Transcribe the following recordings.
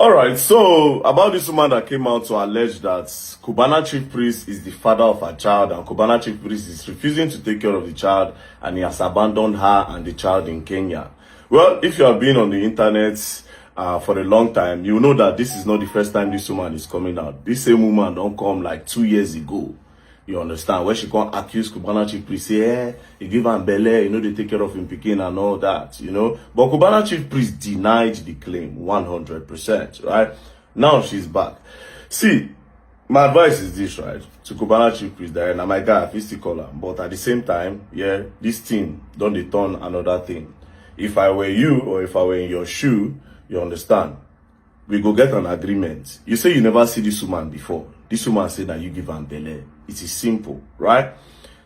All right, so about this woman that came out to allege that Cubana Chiefpriest is the father of her child and Cubana Chiefpriest is refusing to take care of the child and he has abandoned her and the child in Kenya. Well, if you have been on the internet for a long time, you know that this is not the first time this woman is coming out. This same woman don't come like 2 years ago. You understand? Where she can't accuse Cubana Chiefpriest, say, he give him belly, they take care of him picking and all that, But Cubana Chiefpriest denied the claim 100%, right? Now she's back. See, my advice is this, right? To Cubana Chiefpriest, that now my guy, I still call her. But at the same time, yeah, this thing don't turn another thing. If I were you or if I were in your shoe, you understand? We go get an agreement. You say you never see this woman before. This woman said that you give her belly. It is simple, right?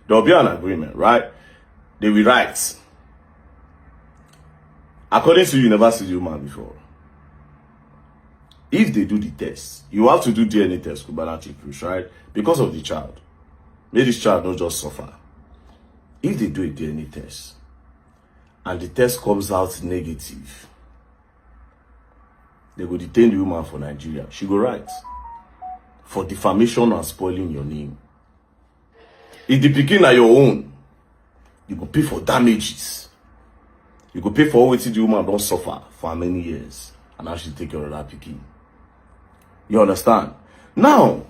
There will be an agreement, right? They will write. According to you never see the woman before. If they do the test, you have to do DNA test, Cubana Chiefpriest, right? Because of the child. May this child not just suffer. If they do a DNA test, and the test comes out negative, they will detain the woman for Nigeria. She go right. For defamation and spoiling your name. If the pikin are your own, you go pay for damages. You go pay for what the woman don't suffer for many years. And now she take care of that pikin. You understand? Now,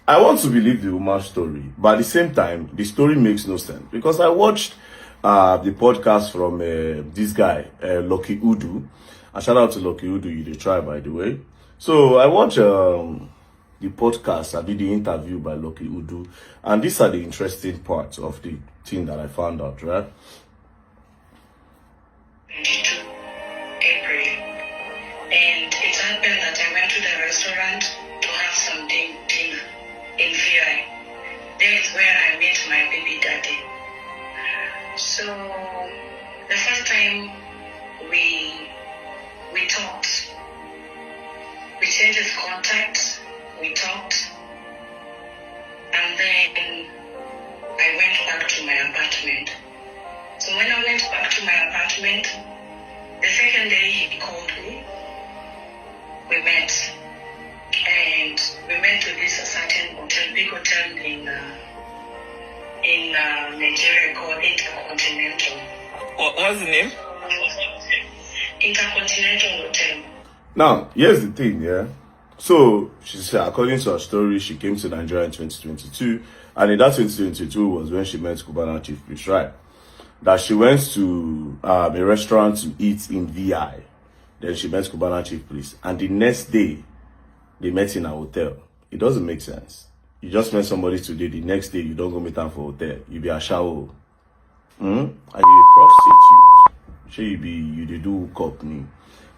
I want to believe the woman's story. But at the same time, the story makes no sense. Because I watched the podcast from this guy, Lucky Udu. And shout out to Lucky Udu, you the try, by the way. So I watched the podcast, I did the interview by Lucky Udu, and these are the interesting parts of the thing that I found out, right? 22 April, and it happened that I went to the restaurant to have some dinner in VI. There is where I met my baby daddy. So the first time we talked, we changed his contact. We talked, and then I went back to my apartment. So when I went back to my apartment, the second day he called me. We met, and we went to this certain hotel, big hotel in Nigeria called Intercontinental. What's the name? Intercontinental Hotel. Now, here's the thing, yeah. So, she said, according to her story, she came to Nigeria in 2022. And in that 2022 was when she met Cubana Chiefpriest, right? That she went to a restaurant to eat in VI. Then she met Cubana Chiefpriest. And the next day, they met in a hotel. It doesn't make sense. You just met somebody today, the next day, you don't go meet them for hotel. You be a shower. And you prostitute. Sure, you do company.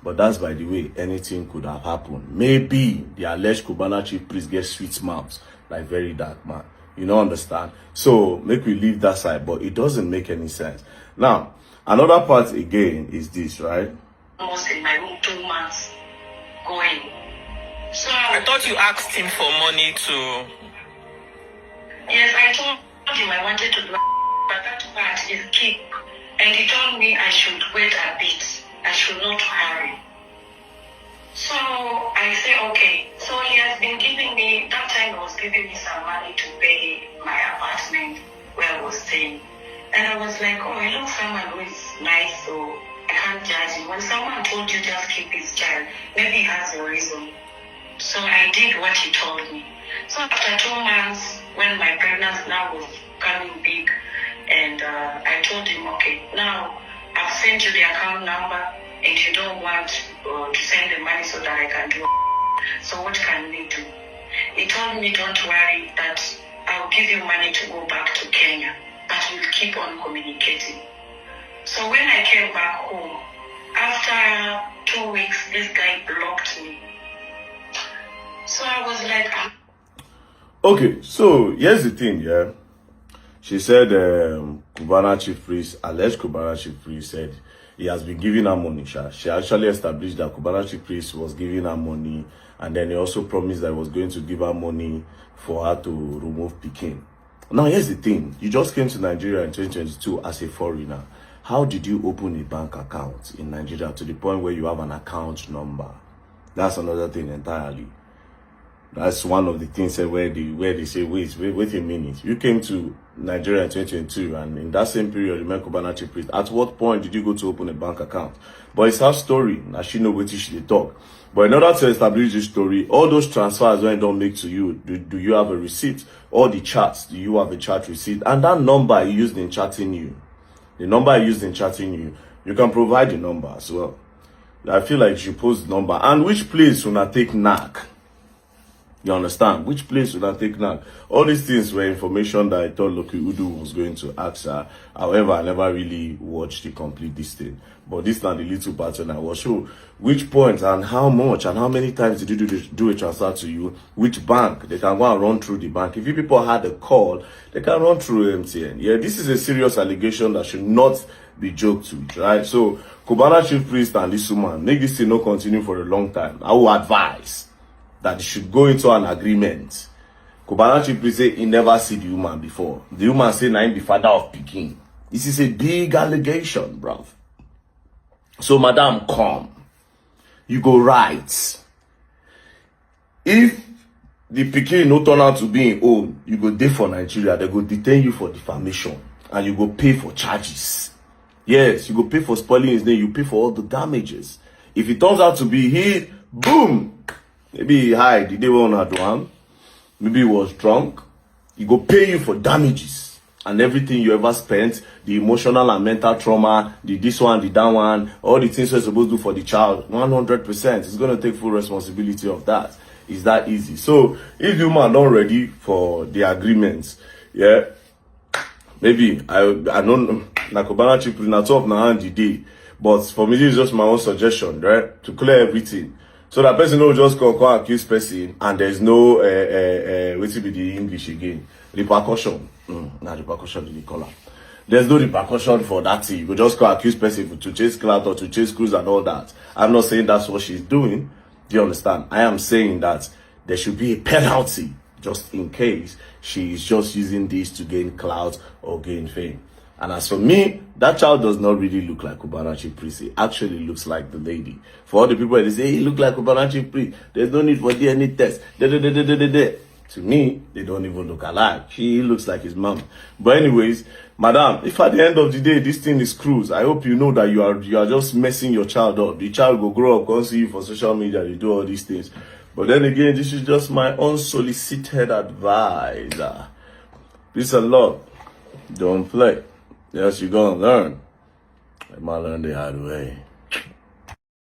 But that's by the way, anything could have happened. Maybe the alleged Cubana Chiefpriest gets sweet mouths like very dark man. You know, understand? So make we leave that side, but it doesn't make any sense. Now, another part again is this, right? Almost in my room 2 months going. So I thought you asked him for money to. Yes, I told him I wanted to do, but that part is key. And he told me I should wait a bit. I should not hurry. So I say, okay. So he has been giving me, that time he was giving me some money to pay my apartment where I was staying. And I was like, oh, he looks someone who is nice, so I can't judge him. When someone told you just keep his child, maybe he has a reason. So I did what he told me. So after 2 months, when my pregnancy now was coming big, and I told him, okay, now I've sent you the account number and you don't want to send the money so that I can do. So what can we do? He told me, don't worry, that I'll give you money to go back to Kenya, but we'll keep on communicating. So when I came back home, after 2 weeks, this guy blocked me. So I was like, okay, so here's the thing, yeah. She said Cubana Chiefpriest, alleged Cubana Chiefpriest said he has been giving her money. She actually established that Cubana Chiefpriest was giving her money, and then he also promised that he was going to give her money for her to remove Peking. Now, here's the thing. You just came to Nigeria in 2022 as a foreigner. How did you open a bank account in Nigeria to the point where you have an account number? That's another thing entirely. That's one of the things where they say, wait a minute. You came to Nigeria in 2022, and in that same period, you met Cubana Chiefpriest. At what point did you go to open a bank account? But it's her story. Now she know what she talk. But in order to establish this story, all those transfers when it don't make to you, do you have a receipt? All the chats, do you have a chat receipt? And that number you used in chatting you, the number I used in chatting you, you can provide the number as well. I feel like you should post the number. And which place will I take knack? You understand? Which place would I take now? All these things were information that I thought Loki Udu was going to ask her. However, I never really watched the complete this thing. But this now the little pattern I was show which point and how much and how many times did you do a transfer to you? Which bank? They can go and run through the bank. If you people had a call, they can run through MTN. Yeah, this is a serious allegation that should not be joked with, right? So, Cubana Chiefpriest and this woman, make this thing not continue for a long time. I will advise that they should go into an agreement. Cubana Chiefpriest say he never see the woman before. The woman say na him be father of Peking. This is a big allegation, bruv. So, madam, come. You go right. If the Peking no turn out to be in own, you go dey for Nigeria. They go detain you for defamation. And you go pay for charges. Yes, you go pay for spoiling his name. You pay for all the damages. If it turns out to be he, boom. Maybe he hide the day when I do one. Maybe he was drunk. He go pay you for damages and everything you ever spent, the emotional and mental trauma, the this one, the that one, all the things you're supposed to do for the child. 100%. It's gonna take full responsibility of that. It's that easy. So if you are not ready for the agreements, yeah, maybe I don't like Cubana Chiefpriest na top na hand the day. But for me, this is just my own suggestion, right? To clear everything. So that person will just come accuse person and there's no what will be the English again? Repercussion. Not repercussion in the color. There's no repercussion for that thing. You will just go accuse person to chase clout or to chase cruise and all that. I'm not saying that's what she's doing. Do you understand? I am saying that there should be a penalty just in case she is just using this to gain clout or gain fame. And as for me, that child does not really look like Cubana Chiefpriest. He actually looks like the lady. For all the people that say, he look like Cubana Chiefpriest, there's no need for DNA test. To me, they don't even look alike. He looks like his mom. But anyways, madam, if at the end of the day, this thing is cruise, I hope you know that you are just messing your child up. The child will grow up, come see you for social media, you do all these things. But then again, this is just my unsolicited advice. Peace and love. Don't play. Yes, you're gonna learn. I might learn the hard way.